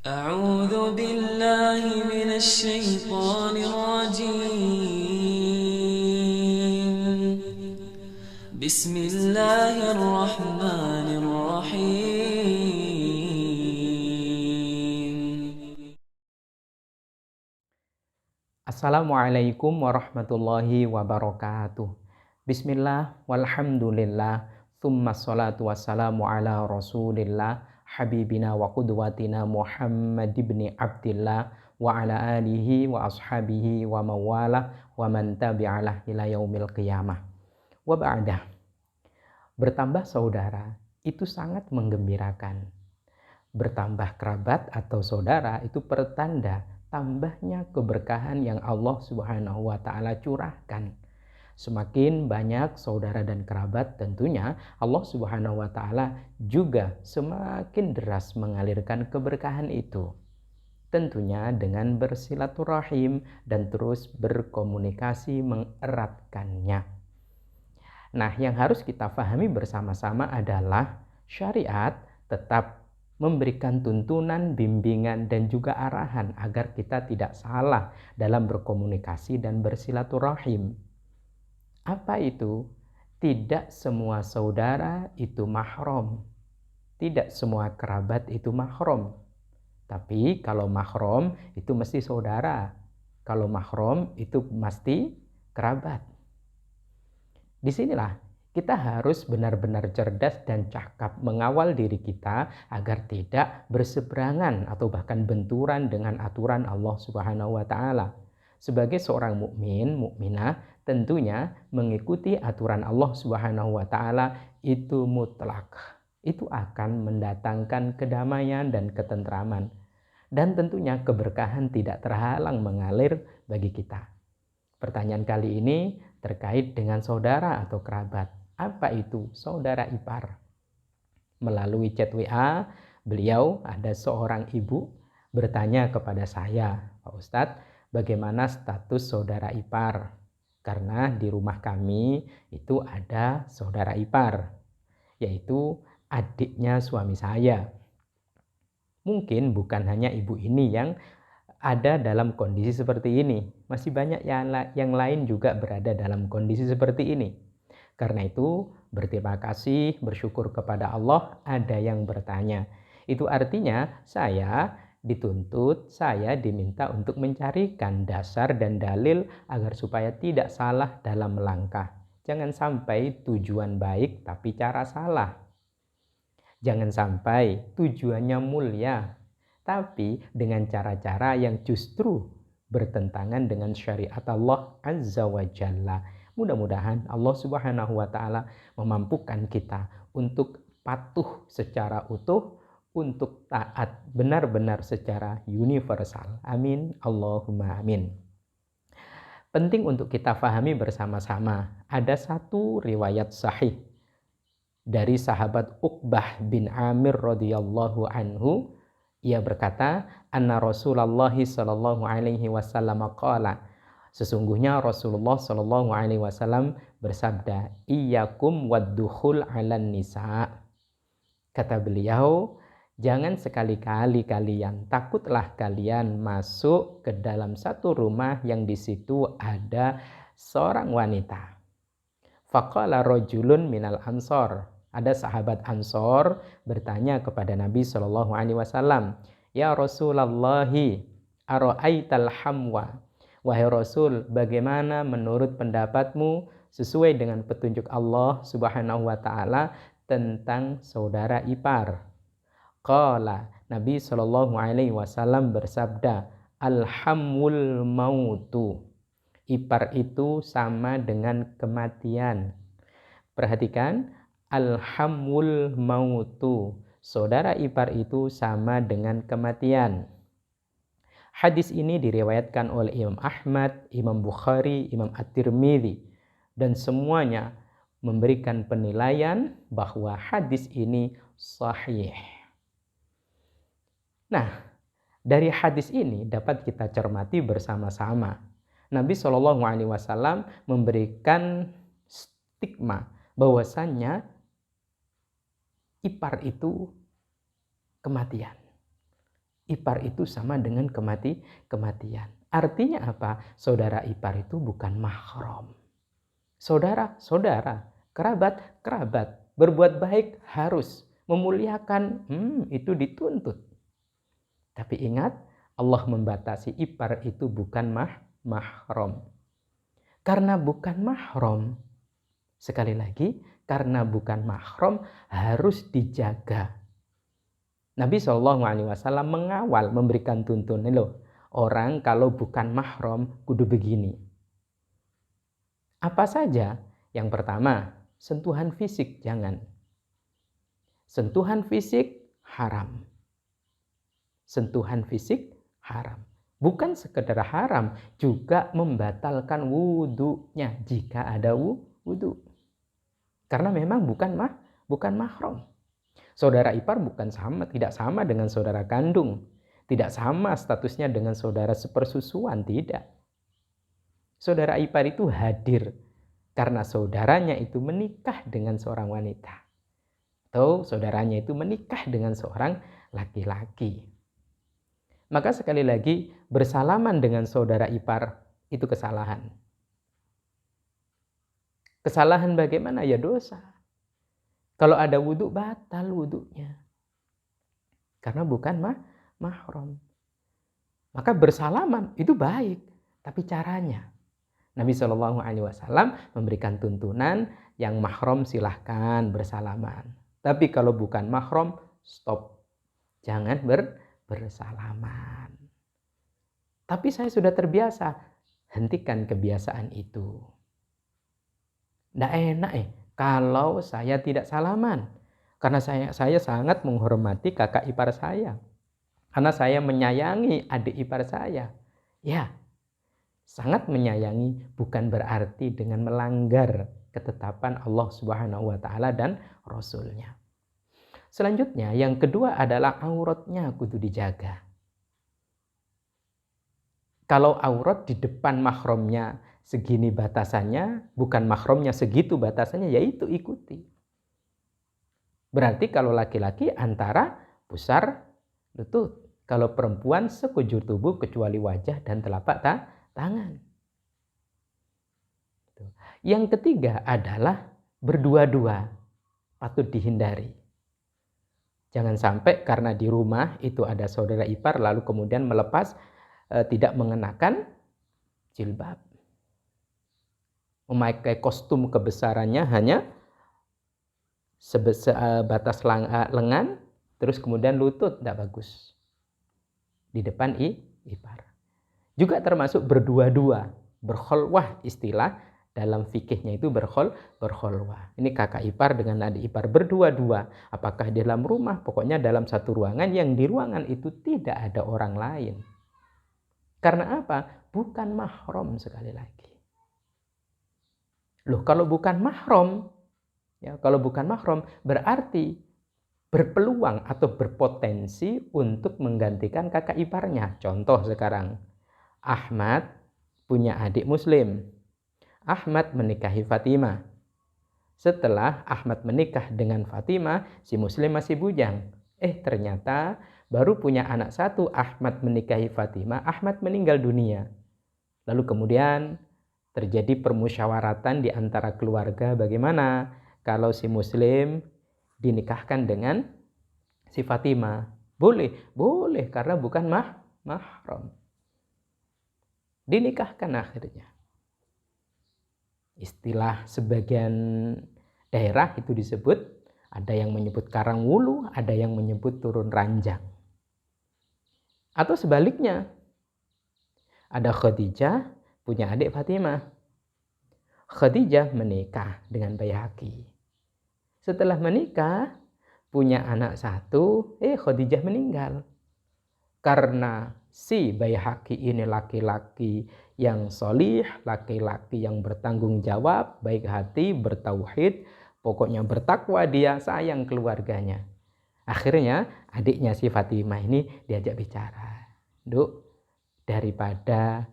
أعوذ بالله من الشيطان الرجيم بسم الله الرحمن الرحيم. Assalamualaikum warahmatullahi wabarakatuh. Bismillah, walhamdulillah, thumma salatu wassalamu ala rasulillah, habibina wa qudwatina Muhammad ibn Abdillah, wa ala alihi wa ashabihi wa mawala, wa man tabi'alah ila yaumil qiyamah. Wa ba'dah, bertambah saudara itu sangat menggembirakan. Bertambah kerabat atau saudara itu pertanda tambahnya keberkahan yang Allah Subhanahu wa taala curahkan. Semakin banyak saudara dan kerabat, tentunya Allah Subhanahu wa taala juga semakin deras mengalirkan keberkahan itu. Tentunya dengan bersilaturahim dan terus berkomunikasi mengeratkannya. Nah, yang harus kita pahami bersama-sama adalah syariat tetap memberikan tuntunan, bimbingan, dan juga arahan agar kita tidak salah dalam berkomunikasi dan bersilaturahim. Apa itu? Tidak semua saudara itu mahram. Tidak semua kerabat itu mahram. Tapi kalau mahram itu mesti saudara. Kalau mahram itu mesti kerabat. Disinilah kita harus benar-benar cerdas dan cakap mengawal diri kita agar tidak berseberangan atau bahkan benturan dengan aturan Allah Subhanahu wa taala. Sebagai seorang mukmin, mukminah, tentunya mengikuti aturan Allah Subhanahu wa taala itu mutlak. Itu akan mendatangkan kedamaian dan ketentraman. Dan tentunya keberkahan tidak terhalang mengalir bagi kita. Pertanyaan kali ini terkait dengan saudara atau kerabat. Apa itu saudara ipar? Melalui chat WA, beliau ada seorang ibu bertanya kepada saya, Pak Ustadz, bagaimana status saudara ipar? Karena di rumah kami itu ada saudara ipar, yaitu adiknya suami saya. Mungkin bukan hanya ibu ini yang ada dalam kondisi seperti ini. Masih banyak yang lain juga berada dalam kondisi seperti ini. Karena itu, berterima kasih, bersyukur kepada Allah, ada yang bertanya. Itu artinya saya dituntut, saya diminta untuk mencarikan dasar dan dalil agar supaya tidak salah dalam melangkah. Jangan sampai tujuan baik tapi cara salah. Jangan sampai tujuannya mulia, tapi dengan cara-cara yang justru bertentangan dengan syariat Allah Azza wa Jalla. Mudah-mudahan Allah Subhanahu wa taala memampukan kita untuk patuh secara utuh, untuk taat benar-benar secara universal. Amin. Allahumma amin. Penting untuk kita pahami bersama-sama, ada satu riwayat sahih dari sahabat Uqbah bin Amir radhiyallahu anhu. Ia berkata, anna Rasulullah sallallahu alaihi wasallam qala, sesungguhnya Rasulullah sallallahu alaihi wasallam bersabda, iyyakum waddukhul 'alan nisa. Kata beliau, jangan sekali-kali kalian, takutlah kalian masuk ke dalam satu rumah yang di situ ada seorang wanita. Faqala rajulun minal ansor. Ada sahabat Ansor bertanya kepada Nabi Shallallahu Alaihi Wasallam, ya Rasulallahi, aro'aital hamwa. Wahai Rasul, bagaimana menurut pendapatmu sesuai dengan petunjuk Allah Subhanahu Wa Taala tentang saudara ipar? Qala, Nabi Shallallahu Alaihi Wasallam bersabda, alhamul mautu. Ipar itu sama dengan kematian. Perhatikan, alhamul mautu. Saudara ipar itu sama dengan kematian. Hadis ini diriwayatkan oleh Imam Ahmad, Imam Bukhari, Imam At-Tirmidzi, dan semuanya memberikan penilaian bahwa hadis ini sahih. Nah, dari hadis ini dapat kita cermati bersama-sama. Nabi Shallallahu Alaihi Wasallam memberikan stigma bahwasannya ipar itu kematian. ipar itu sama dengan kematian. Artinya apa? Saudara ipar itu bukan mahram. Saudara, kerabat. Berbuat baik harus, memuliakan, itu dituntut. Tapi ingat, Allah membatasi ipar itu bukan mahram. Karena bukan mahram, sekali lagi, karena bukan mahram harus dijaga. Nabi SAW mengawal, memberikan tuntunan, loh, orang kalau bukan mahram kudu begini. Apa saja? Yang pertama, sentuhan fisik jangan. Sentuhan fisik haram. Sentuhan fisik haram. Bukan sekedar haram, juga membatalkan wudunya jika ada wudu. Karena memang bukan mahram. Saudara ipar tidak sama dengan saudara kandung. Tidak sama statusnya dengan saudara sepersusuan, tidak. Saudara ipar itu hadir karena saudaranya itu menikah dengan seorang wanita. Atau saudaranya itu menikah dengan seorang laki-laki. Maka sekali lagi, bersalaman dengan saudara ipar itu kesalahan. Kesalahan bagaimana? Ya dosa. Kalau ada wudu, batal wudunya. Karena bukan mahram. Maka bersalaman itu baik, tapi caranya. Nabi SAW memberikan tuntunan, yang mahram silahkan bersalaman. Tapi kalau bukan mahram, stop. Jangan bersalaman. Tapi saya sudah terbiasa. Hentikan kebiasaan itu. Nggak enak kalau saya tidak salaman. Karena saya sangat menghormati kakak ipar saya. Karena saya menyayangi adik ipar saya. Ya, sangat menyayangi bukan berarti dengan melanggar ketetapan Allah Subhanahu wa Ta'ala dan Rasul-Nya. Selanjutnya, yang kedua adalah auratnya kudu dijaga. Kalau aurat di depan mahramnya segini batasannya, bukan mahramnya segitu batasannya, yaitu ikuti. Berarti kalau laki-laki antara pusar lutut. Kalau perempuan sekujur tubuh kecuali wajah dan telapak tangan. Yang ketiga adalah berdua-dua. Patut dihindari. Jangan sampai karena di rumah itu ada saudara ipar lalu kemudian melepas, tidak mengenakan jilbab. Memakai kostum kebesarannya hanya sebatas lengan, terus kemudian lutut, tidak bagus. Di depan ipar. Juga termasuk berdua-dua, berkholwah istilah dalam fikihnya itu berkholwah. Ini kakak ipar dengan adik ipar berdua-dua. Apakah di dalam rumah, pokoknya dalam satu ruangan yang di ruangan itu tidak ada orang lain. Karena apa? Bukan mahram sekali lagi. Loh, kalau bukan mahram, berarti berpeluang atau berpotensi untuk menggantikan kakak iparnya. Contoh sekarang, Ahmad punya adik muslim. Ahmad menikahi Fatimah. Setelah Ahmad menikah dengan Fatimah, si muslim masih bujang. Ternyata baru punya anak satu, Ahmad menikahi Fatimah, Ahmad meninggal dunia. Lalu kemudian terjadi permusyawaratan di antara keluarga, bagaimana kalau si muslim dinikahkan dengan si Fatimah? Boleh karena bukan mahram. Dinikahkan akhirnya. Istilah sebagian daerah itu disebut, ada yang menyebut karang wulu, ada yang menyebut turun ranjang. Atau sebaliknya, ada Khadijah punya adik Fatimah. Khadijah menikah dengan Baihaqi. Setelah menikah, punya anak satu, Khadijah meninggal. Karena si Baihaqi ini laki-laki yang solih, laki-laki yang bertanggung jawab, baik hati, bertauhid, pokoknya bertakwa, dia sayang keluarganya. Akhirnya adiknya si Fatimah ini diajak bicara. Duk, daripada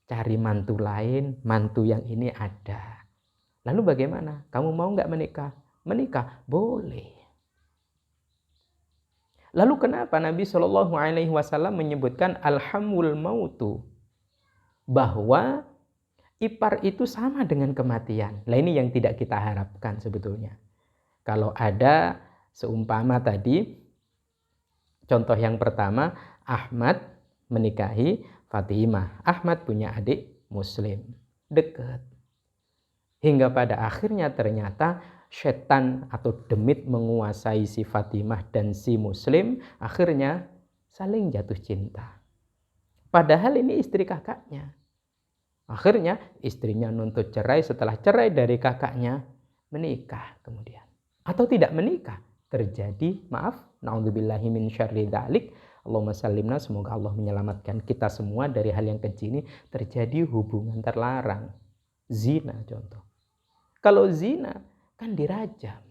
cari mantu lain, mantu yang ini ada. Lalu bagaimana? Kamu mau nggak menikah? Menikah? Boleh. Lalu kenapa Nabi Shallallahu Alaihi Wasallam menyebutkan alhamul mautu, bahwa ipar itu sama dengan kematian? Nah, ini yang tidak kita harapkan sebetulnya. Kalau ada seumpama tadi, contoh yang pertama, Ahmad menikahi Fatimah. Ahmad punya adik muslim, dekat. Hingga pada akhirnya ternyata setan atau demit menguasai si Fatimah dan si muslim, akhirnya saling jatuh cinta. Padahal ini istri kakaknya. Akhirnya istrinya nuntut cerai, setelah cerai dari kakaknya menikah kemudian. Atau tidak menikah, terjadi, maaf, naudzubillahi min syarri dzalik, Allahumma sallimna, semoga Allah menyelamatkan kita semua dari hal yang keji ini, terjadi hubungan terlarang, zina contoh. Kalau zina kan dirajam.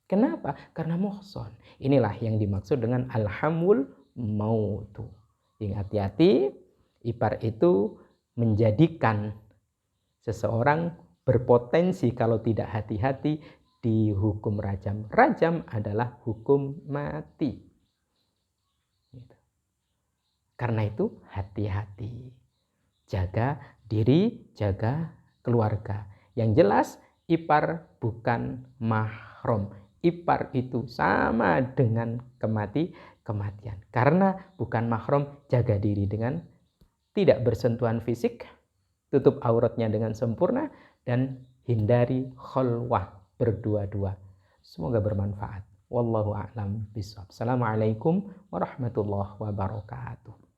Kenapa? Karena muhson. Inilah yang dimaksud dengan alhamul mautu. Hati-hati, ipar itu menjadikan seseorang berpotensi kalau tidak hati-hati dihukum rajam. Rajam adalah hukum mati. Karena itu hati-hati. Jaga diri, jaga keluarga. Yang jelas ipar bukan mahram. Ipar itu sama dengan kematian. Karena bukan mahram, jaga diri dengan tidak bersentuhan fisik, tutup auratnya dengan sempurna, dan hindari khalwah berdua-dua. Semoga bermanfaat. Wallahu a'lam bishawab. Assalamualaikum warahmatullahi wabarakatuh.